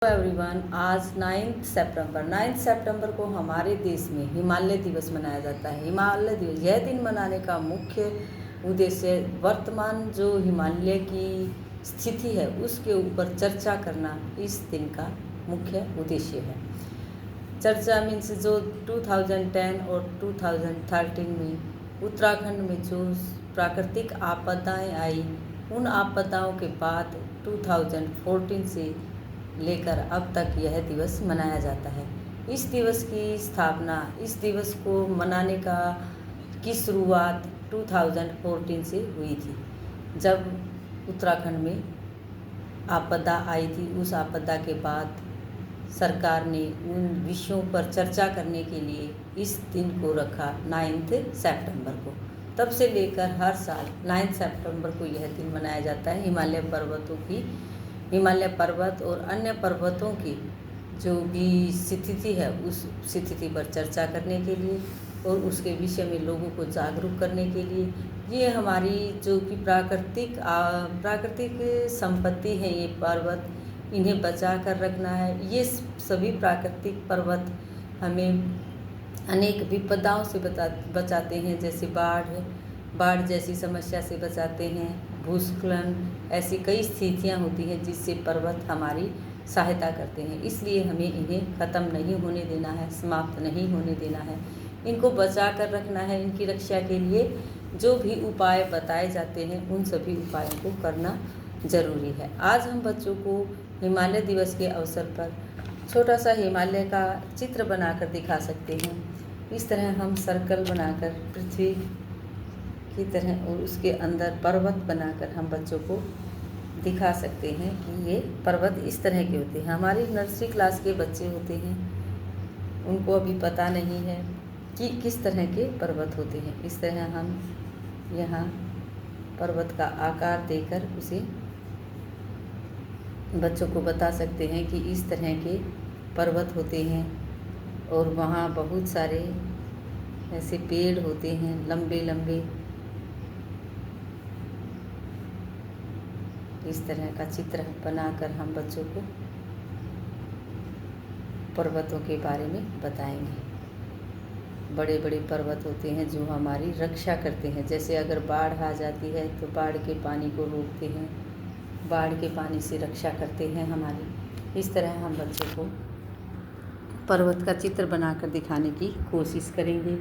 Everyone, आज 9 सितंबर को हमारे देश में हिमालय दिवस मनाया जाता है। हिमालय दिवस यह दिन मनाने का मुख्य उद्देश्य वर्तमान जो हिमालय की स्थिति है उसके ऊपर चर्चा करना इस दिन का मुख्य उद्देश्य है। चर्चा मीन्स जो 2010 और 2013 में उत्तराखंड में जो प्राकृतिक आपदाएं आई, उन आपदाओं के बाद 2014 से लेकर अब तक यह दिवस मनाया जाता है। इस दिवस की स्थापना, इस दिवस को मनाने की शुरुआत 2014 से हुई थी, जब उत्तराखंड में आपदा आई थी। उस आपदा के बाद सरकार ने उन विषयों पर चर्चा करने के लिए इस दिन को रखा 9 सितंबर को। तब से लेकर हर साल 9 सितंबर को यह दिन मनाया जाता है। हिमालय पर्वत और अन्य पर्वतों की जो भी स्थिति है उस स्थिति पर चर्चा करने के लिए और उसके विषय में लोगों को जागरूक करने के लिए, ये हमारी जो कि प्राकृतिक संपत्ति है, ये पर्वत, इन्हें बचा कर रखना है। ये सभी प्राकृतिक पर्वत हमें अनेक विपदाओं से बचाते हैं, जैसे बाढ़ जैसी समस्या से बचाते हैं, भूस्खलन, ऐसी कई स्थितियां होती हैं जिससे पर्वत हमारी सहायता करते हैं। इसलिए हमें इन्हें ख़त्म नहीं होने देना है, समाप्त नहीं होने देना है, इनको बचा कर रखना है। इनकी रक्षा के लिए जो भी उपाय बताए जाते हैं उन सभी उपायों को करना ज़रूरी है। आज हम बच्चों को हिमालय दिवस के अवसर पर छोटा सा हिमालय का चित्र बनाकर दिखा सकते हैं। इस तरह हम सर्कल बनाकर पृथ्वी की तरह और उसके अंदर पर्वत बनाकर हम बच्चों को दिखा सकते हैं कि ये पर्वत इस तरह के होते हैं। हमारी नर्सरी क्लास के बच्चे होते हैं, उनको अभी पता नहीं है कि किस तरह के पर्वत होते हैं। इस तरह हम यहाँ पर्वत का आकार देकर उसे बच्चों को बता सकते हैं कि इस तरह के पर्वत होते हैं और वहाँ बहुत सारे ऐसे पेड़ होते हैं लंबे लंबे। इस तरह का चित्र बनाकर हम बच्चों को पर्वतों के बारे में बताएंगे। बड़े बड़े पर्वत होते हैं जो हमारी रक्षा करते हैं, जैसे अगर बाढ़ आ जाती है तो बाढ़ के पानी को रोकते हैं, बाढ़ के पानी से रक्षा करते हैं हमारी। इस तरह हम बच्चों को पर्वत का चित्र बनाकर दिखाने की कोशिश करेंगे।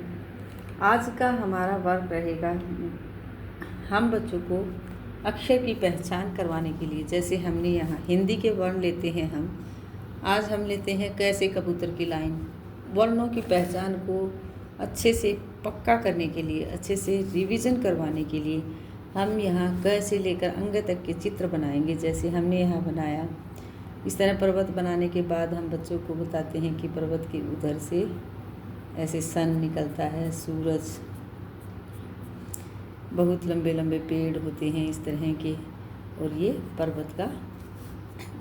आज का हमारा वर्क रहेगा, हम बच्चों को अक्षर की पहचान करवाने के लिए, जैसे हमने यहाँ हिंदी के वर्ण लेते हैं आज हम लेते हैं क से कबूतर की लाइन। वर्णों की पहचान को अच्छे से पक्का करने के लिए, अच्छे से रिवीजन करवाने के लिए हम यहाँ क से लेकर अंग तक के चित्र बनाएंगे, जैसे हमने यहाँ बनाया। इस तरह पर्वत बनाने के बाद हम बच्चों को बताते हैं कि पर्वत के उधर से ऐसे सन निकलता है, सूरज, बहुत लंबे लंबे पेड़ होते हैं इस तरह के, और ये पर्वत का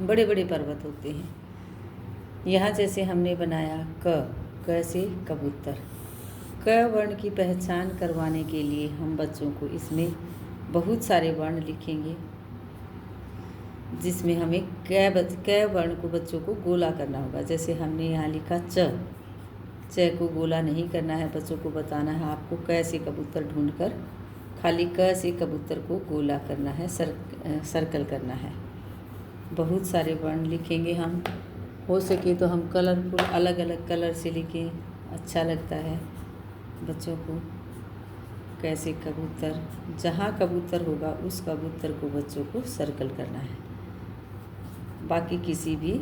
बड़े बड़े पर्वत होते हैं। यहाँ जैसे हमने बनाया क से कबूतर। क वर्ण की पहचान करवाने के लिए हम बच्चों को इसमें बहुत सारे वर्ण लिखेंगे, जिसमें हमें क वर्ण को बच्चों को गोला करना होगा। जैसे हमने यहाँ लिखा च को गोला नहीं करना है, बच्चों को बताना है आपको क से कबूतर ढूंढकर खाली क से कबूतर को गोला करना है, सर्कल करना है। बहुत सारे वर्ण लिखेंगे हम, हो सके तो हम कलरफुल अलग अलग कलर से लिखें, अच्छा लगता है बच्चों को। कैसे कबूतर, जहाँ कबूतर होगा उस कबूतर को बच्चों को सर्कल करना है, बाकी किसी भी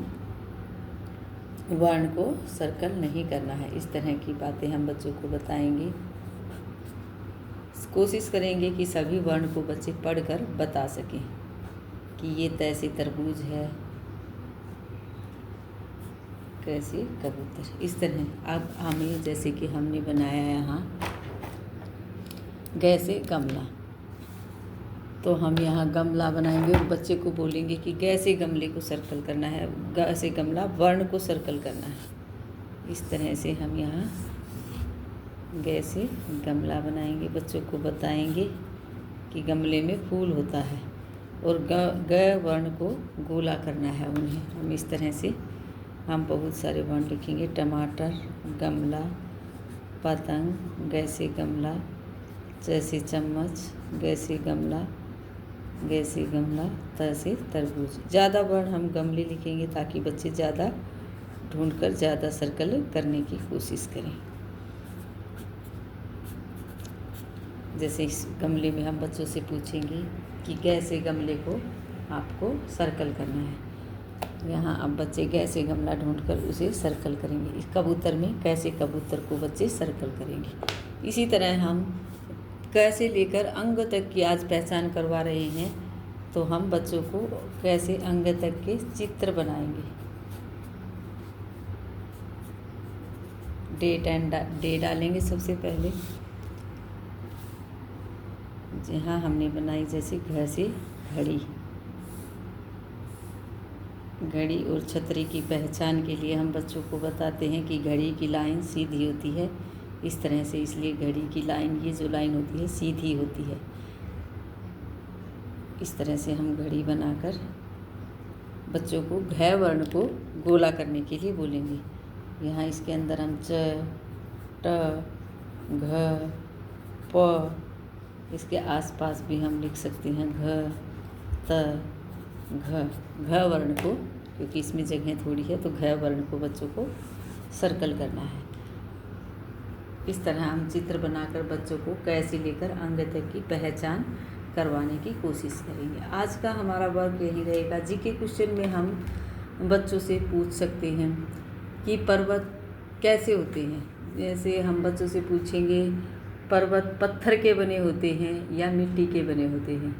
वर्ण को सर्कल नहीं करना है। इस तरह की बातें हम बच्चों को बताएंगे। कोशिश करेंगे कि सभी वर्ण को बच्चे पढ़कर बता सकें कि ये तैसे तरबूज है, कैसे कबूतर। इस तरह अब हमें, जैसे कि हमने बनाया यहाँ ग से गमला, तो हम यहाँ गमला बनाएंगे और बच्चे को बोलेंगे कि ग से गमले को सर्कल करना है, ग से गमला वर्ण को सर्कल करना है। इस तरह से हम यहाँ ग से गमला बनाएंगे, बच्चों को बताएंगे कि गमले में फूल होता है और ग वर्ण को गोला करना है उन्हें। हम इस तरह से हम बहुत सारे वर्ण लिखेंगे। टमाटर, गमला, पतंग, गैसे गमला, जैसे चम्मच, गैसे गमला, गैसे गमला, तैसे तरबूज। ज़्यादा वर्ण हम गमले लिखेंगे ताकि बच्चे ज़्यादा ढूंढकर ज़्यादा सर्कल करने की कोशिश करें। जैसे इस गमले में हम बच्चों से पूछेंगे कि कैसे गमले को आपको सर्कल करना है। यहाँ अब बच्चे कैसे गमला ढूंढकर उसे सर्कल करेंगे। इस कबूतर में कैसे कबूतर को बच्चे सर्कल करेंगे। इसी तरह हम कैसे लेकर अंग तक की आज पहचान करवा रहे हैं, तो हम बच्चों को कैसे अंग तक के चित्र बनाएंगे। डेट एंड डे डालेंगे सबसे पहले। जहाँ हमने बनाई जैसे घर से घड़ी, घड़ी और छतरी की पहचान के लिए हम बच्चों को बताते हैं कि घड़ी की लाइन सीधी होती है इस तरह से, इसलिए घड़ी की लाइन, ये जो लाइन होती है सीधी होती है। इस तरह से हम घड़ी बनाकर बच्चों को घ वर्ण को गोला करने के लिए बोलेंगे। यहाँ इसके अंदर हम च, ट, घ, प, इसके आसपास भी हम लिख सकते हैं घ, त, घ वर्ण को, क्योंकि इसमें जगह थोड़ी है तो घ वर्ण को बच्चों को सर्कल करना है। इस तरह हम चित्र बनाकर बच्चों को कैसे लेकर अंग तक की पहचान करवाने की कोशिश करेंगे। आज का हमारा वर्क यही रहेगा। जीके क्वेश्चन में हम बच्चों से पूछ सकते हैं कि पर्वत कैसे होते हैं। जैसे हम बच्चों से पूछेंगे पर्वत पत्थर के बने होते हैं या मिट्टी के बने होते हैं,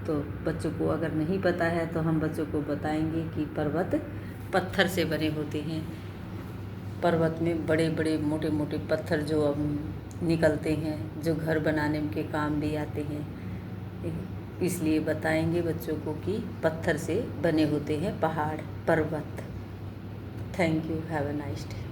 तो बच्चों को अगर नहीं पता है तो हम बच्चों को बताएंगे कि पर्वत पत्थर से बने होते हैं। पर्वत में बड़े बड़े मोटे मोटे पत्थर जो निकलते हैं, जो घर बनाने के काम भी आते हैं, इसलिए बताएंगे बच्चों को कि पत्थर से बने होते हैं पहाड़, पर्वत। Thank you, have a nice day.